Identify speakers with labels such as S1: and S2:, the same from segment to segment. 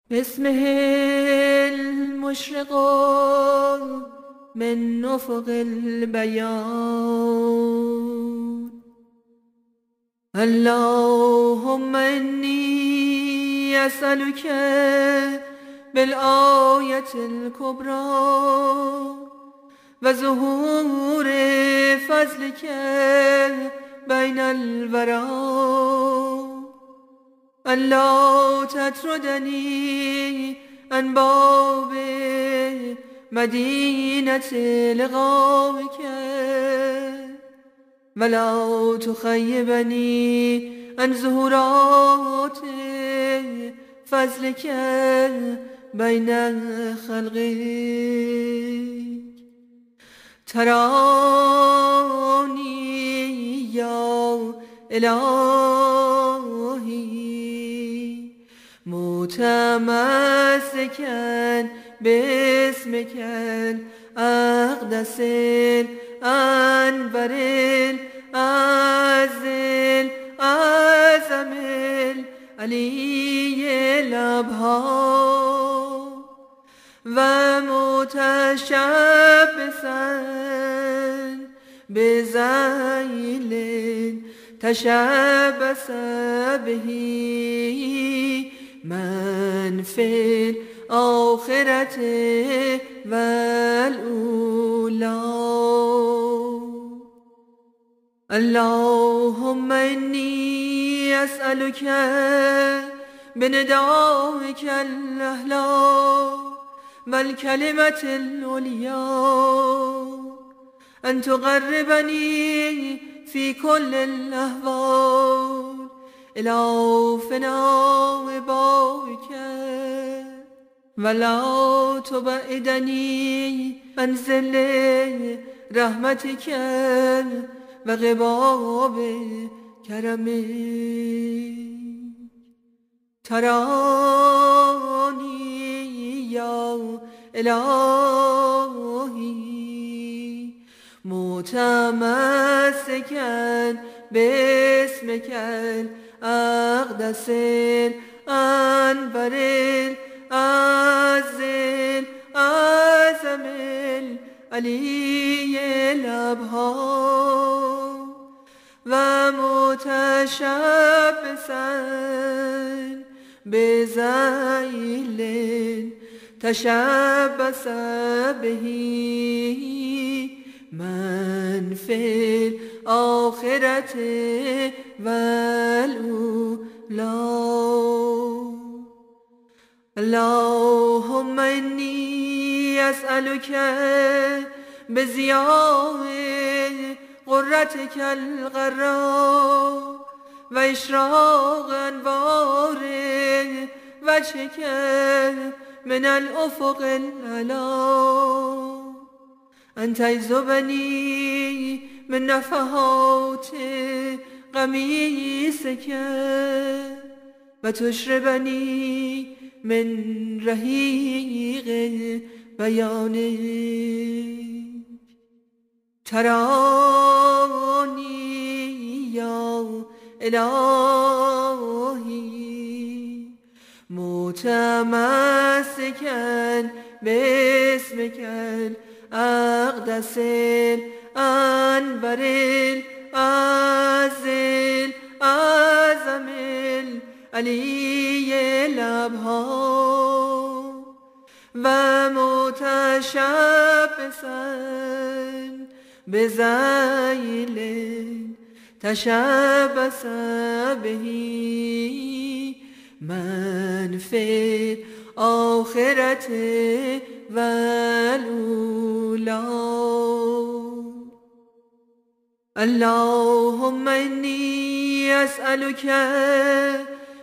S1: باسمه المشرق من افق البيان اللهم إني أسألك بالآية الكبرى وظهور فضلك بين الورى ألا تطردني عن باب مدينة لقائك ولا تخيبني عن زهورات فضلك بين خلقك تراني يا إلهي متمسكا باسمك الأقدس الأنور الأعظم الأعظم العلي الأبهى ومتشبثا بذيل تشبث به من في الآخرة والأولى اللهم إني أسألك بندائك الأعلى والكلمة العليا أن تقربني في كل الأهوال إلى فناء بابك ولا تبعدني عن ظل رحمتك وغباب كرمك تراني يا إلهي متمسكا باسمك الأقدس الأنور الأعظم الأعظم العلي الأبهى ومتشبثا بذيل تشبث به من في الآخرة والأولى اللهم إني أسألك بزياء قرتك الغراء وإشراق أنوار وجهك من الأفق الأعلى أن تجذبني من نفحات قميصك وتشربني من رحيق بيانك تراني يا إلهي متمسكا باسمك الأقدس الأنور الأعظم الأعظم العلي الأبهى ومتشبثا بذيل تشبث به من في الآخرة والأولى اللهم إني أسألك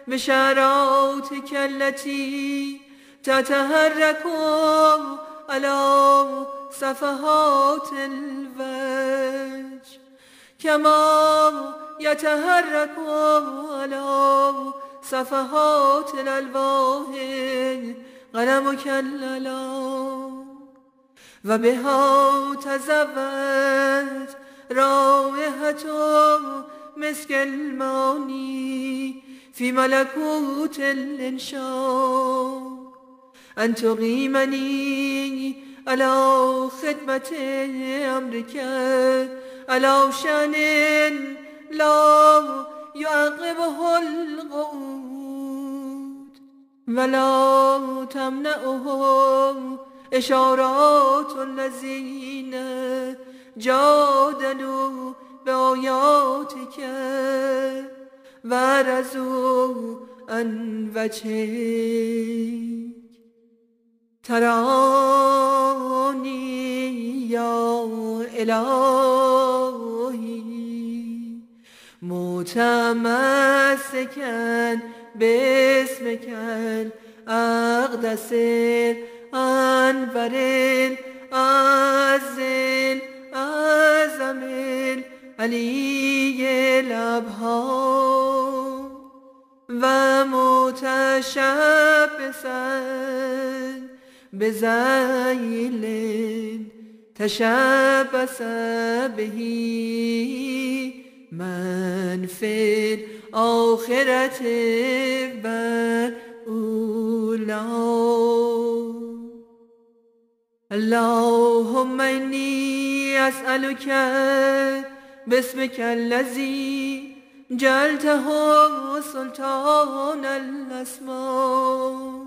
S1: بشاراتك التي تتحرك على صفحات الوجه كما يتحرك على صفحات الألواح قلمك الأعلى وبها تزود رائحة مسك الماني في ملكوت الإنشاء أن تقيمني على خدمة أمرك على شأن لا يعقبه القعود ولا تمنعه إشارات الذين جادلوا بآياتك ورزوا عن وجهك تراني يا إلهي متمسكا باسمك الأقدس الأنور العظيم الأعظم العلي الأبهى ومتشبثا بذيل تشبث به من في الآخرة والأولى. اللهم إني أسألك باسمك الذي جعلته سلطان الأسماء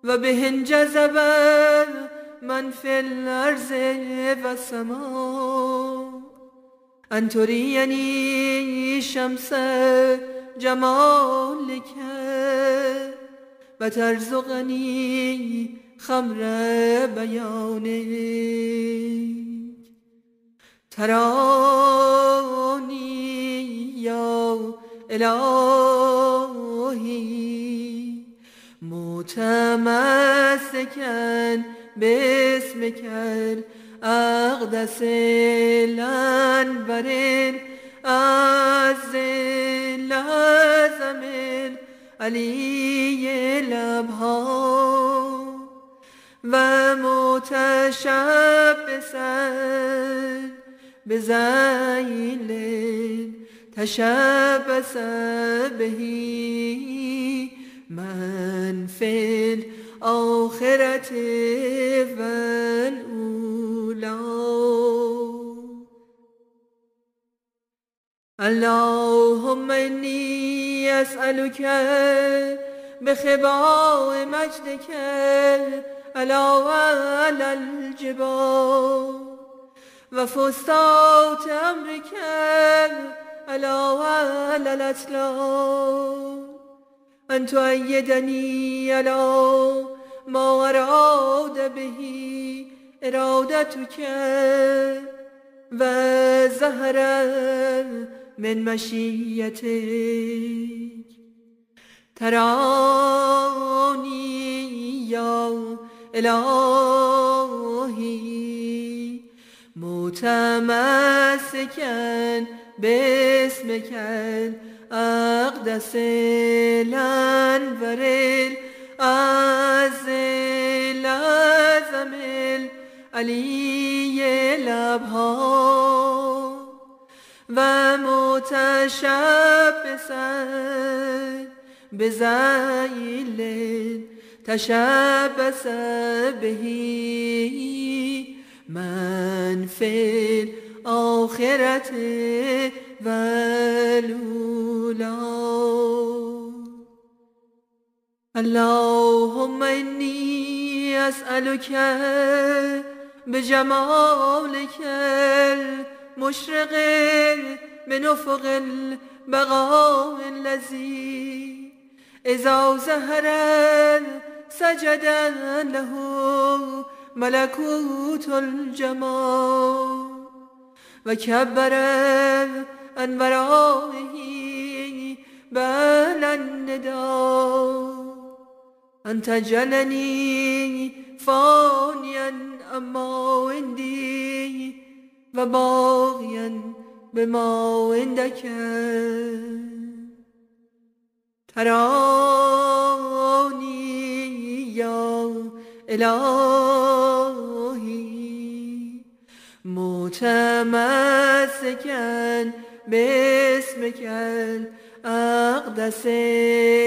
S1: وبه انجذب من في الأرض والسماء أن تريني شمس جمالك وترزقني خمر بيانك تراني يا إلهي متمسكا باسمك الأقدس الأنور العظيم الأعظم العلي الأبهى ومتشبثا بذيل تشبث به من في الآخرة والأولى. اللهم إني أسألك بخباء مجدك على الجبال وفسطاط أمرك على الأطلال أن تؤيدني على ما أراد به إرادتك وزهر من مشيتك تراني يا إلهي متمسكا باسمك الأقدس الأنور العظيم الأعظم العلي الأبهى ومتشبثا بذيل تشبث به من في الآخرة والأولى. اللهم إني أسألك بجمالك المشرق من أفق البقاء الذي إذا ظهر سجد له ملكوت الجمال وكبر عن ورائه بال النداء أن تجعلني فانيا أما عندي وباغيا بما عندك تراني يا إلهي متمسكا باسمك الأقدس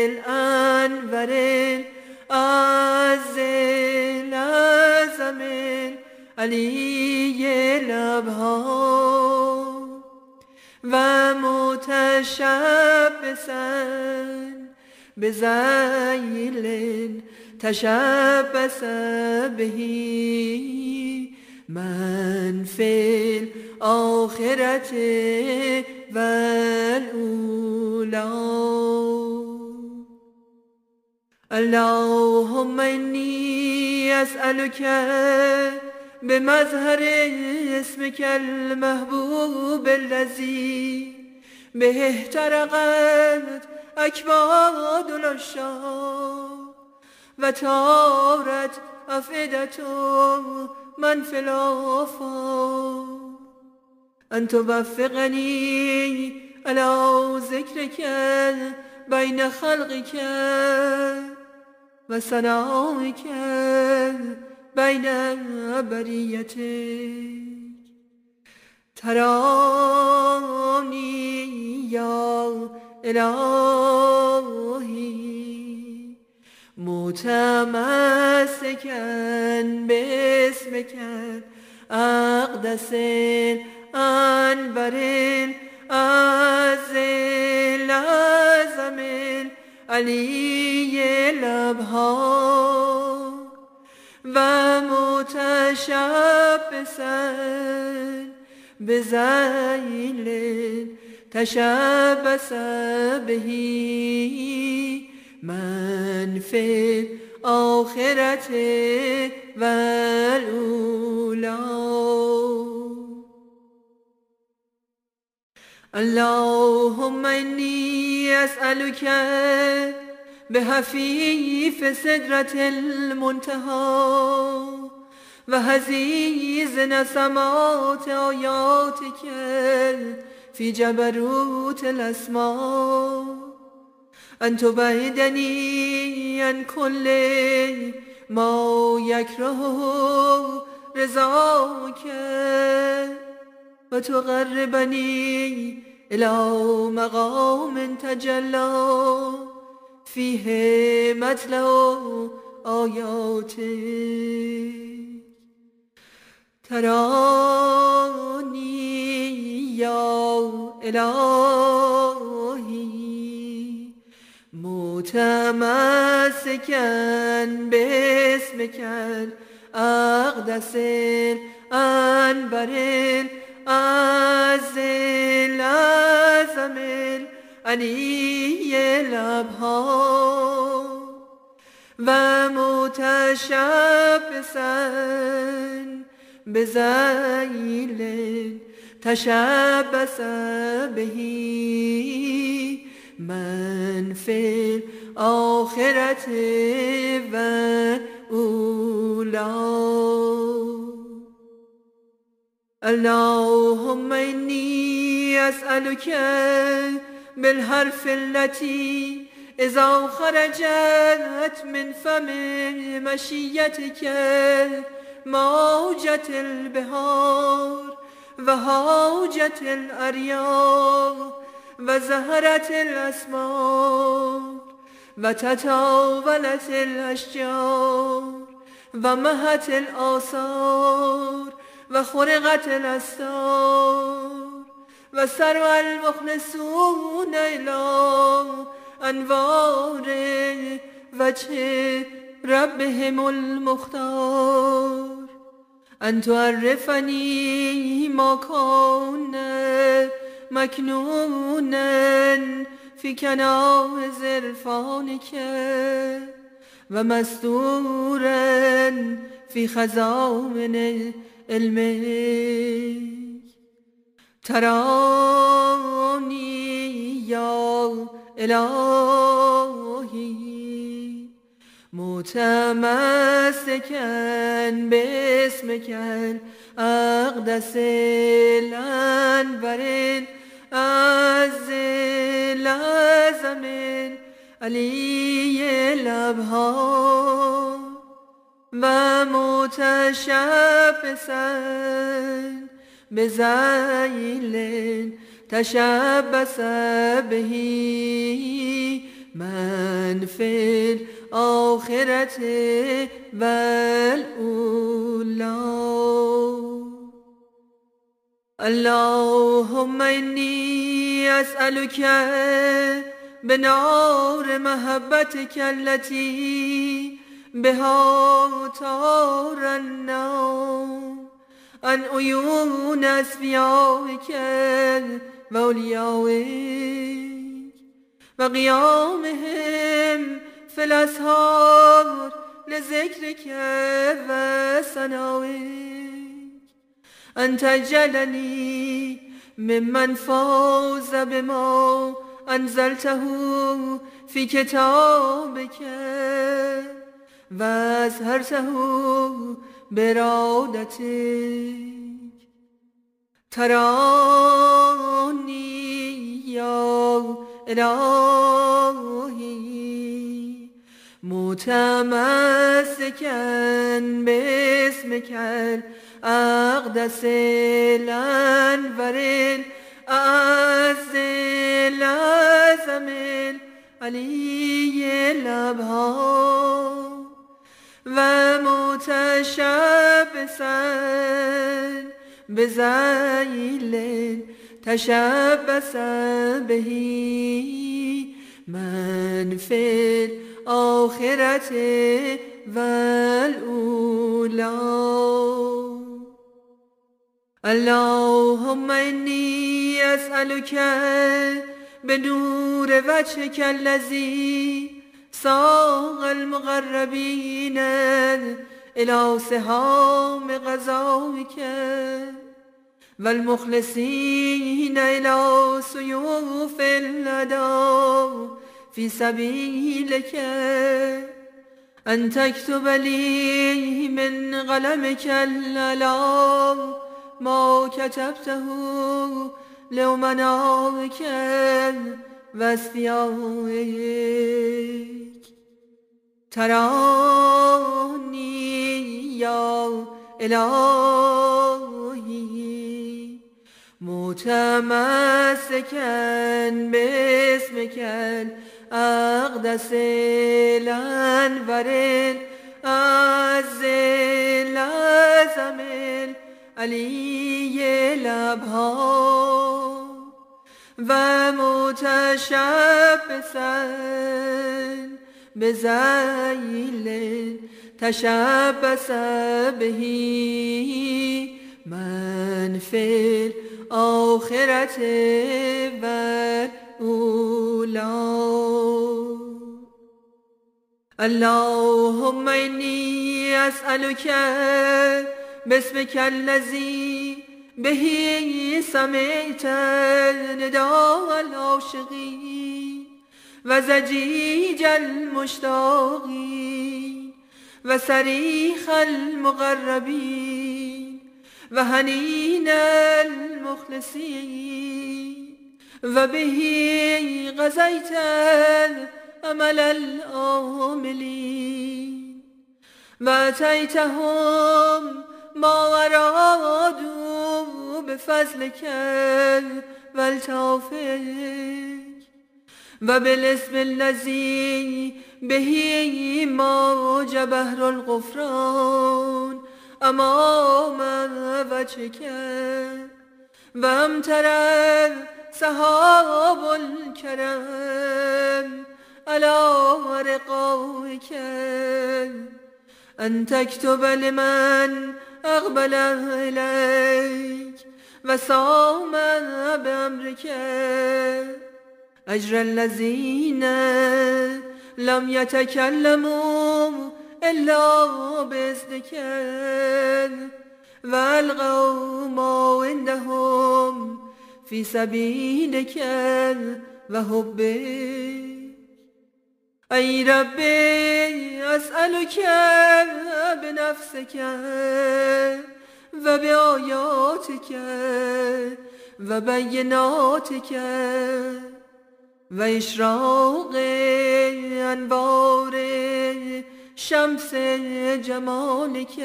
S1: الأنور العظيم علی لبها و متشبسا بذیل تشبس به من فی الآخرة والأولى. اللهم إني أسألك بمظهر اسمك المحبوب الذي به احترقت أكباد العشاق وطارت أفئدة من في الآفاق أن توفقني على ذكرك بين خلقك وثنائك بين بريتك. تراني يا إلهي متمسكا باسمك أقدس أنبر أزل أعظم علي لبها ومتشبسا بذیل تشبس به من في الآخرة والأولى. اللهم إني أسألك بحفيف سدرة المنتهى وهزيز نسمات آياتك في جبروت الأسماء أن تبعدني عن كل ما يكره رضاك وتقربني إلى مقام تجلى فيه مطلع آياتك. تراني يا إلهي متمسكا باسمك الأقدس الأنبر الأزل الأعظم العلي لبها ومتشبسا بذیل تشبس به من في الآخرة والأولى. اللهم إني أسألك بالحرف التي إذا خرجت من فم مشيتك موجة البحار وهوجة الأرياح وزهرت الأسمار وتطاولت الأشجار ومهت الآثار وخرقت الأستار وسرع المخلصون إلى أنوار وجه ربهم المختار أن تعرفني ما كان مكنونا في كنائز عرفانك ومستورا في خزائن علمك. تراني يا إلهي متمسكا باسمك الأقدس الأنبر الأزل الأعظم العلي لبها ومتشبسا بذیل تشبس به من في الآخرة والأولى. اللهم إني أسألك بنار محبتك التي بها ترنم عن عيون أصفيائك وأوليائك وقيامهم في الأسحار لذكرك وثنائك، أن تجعلني ممن فاز بما أنزلته في كتابك وأظهرته برادتك. تراني يا إلهي متمسكا باسمك الأقدس الأنور الأعز الأعظم العلي الأبهى، ومتشبثا بذيل تشبث به من في الآخرة والأولى. اللهم إني أسألك بنور وجهك الذي ساق المقربين إلى سهام غزوك والمخلصين إلى سيوف الأداء في سبيلك أن تكتب لي من قلمك الأعلام ما كتبته لأمنائك وأصفيائك. تراني يا إلهي متمسكا باسمك الأقدس الأنور الأعز الأعظم العلي الأبهى، ومتشبثا بذيل تشبث به من في الآخرة والأولى. اللهم إني أسألك باسمك الذي به سمعت نداء العاشقين وزجيج المشتاقين وصريخ المقربين وحنين المخلصين، وبه غزيت أمل الآملين وأتيتهم ما أرادوا بفضلك والتوفيق، وبالاسم الذي به موج بحر الغفران أمام وجهك وامترى سحاب الكرم على رقائك، أن تكتب لمن أقبل إليك وصام بأمرك أجر الذين لم يتكلموا إلا بإذنك وألغوا ما عندهم في سبيلك وحبك. أي ربي أسألك بنفسك وبآياتك وبيناتك وإشراق أنوار شمس جمالك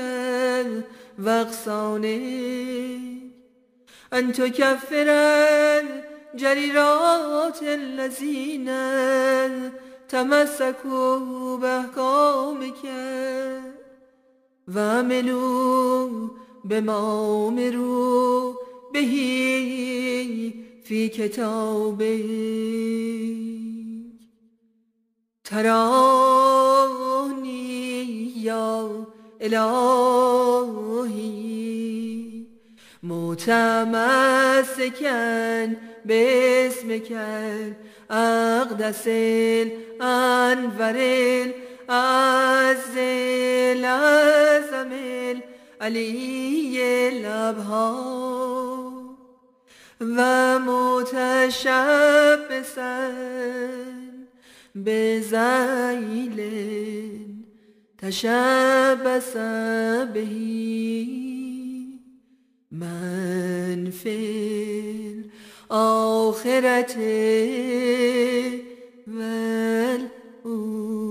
S1: وأغصانك أن تكفر جريرات الذين تمسكوا بأحكامك وعملوا بما أمروا به في كتابك تراني يا إلهي متمسكا باسمك الأقدس الأنور الأعز الأعظم العلي الأبهى ومتشبثا بذيل تشبث به من في الآخرة والأولى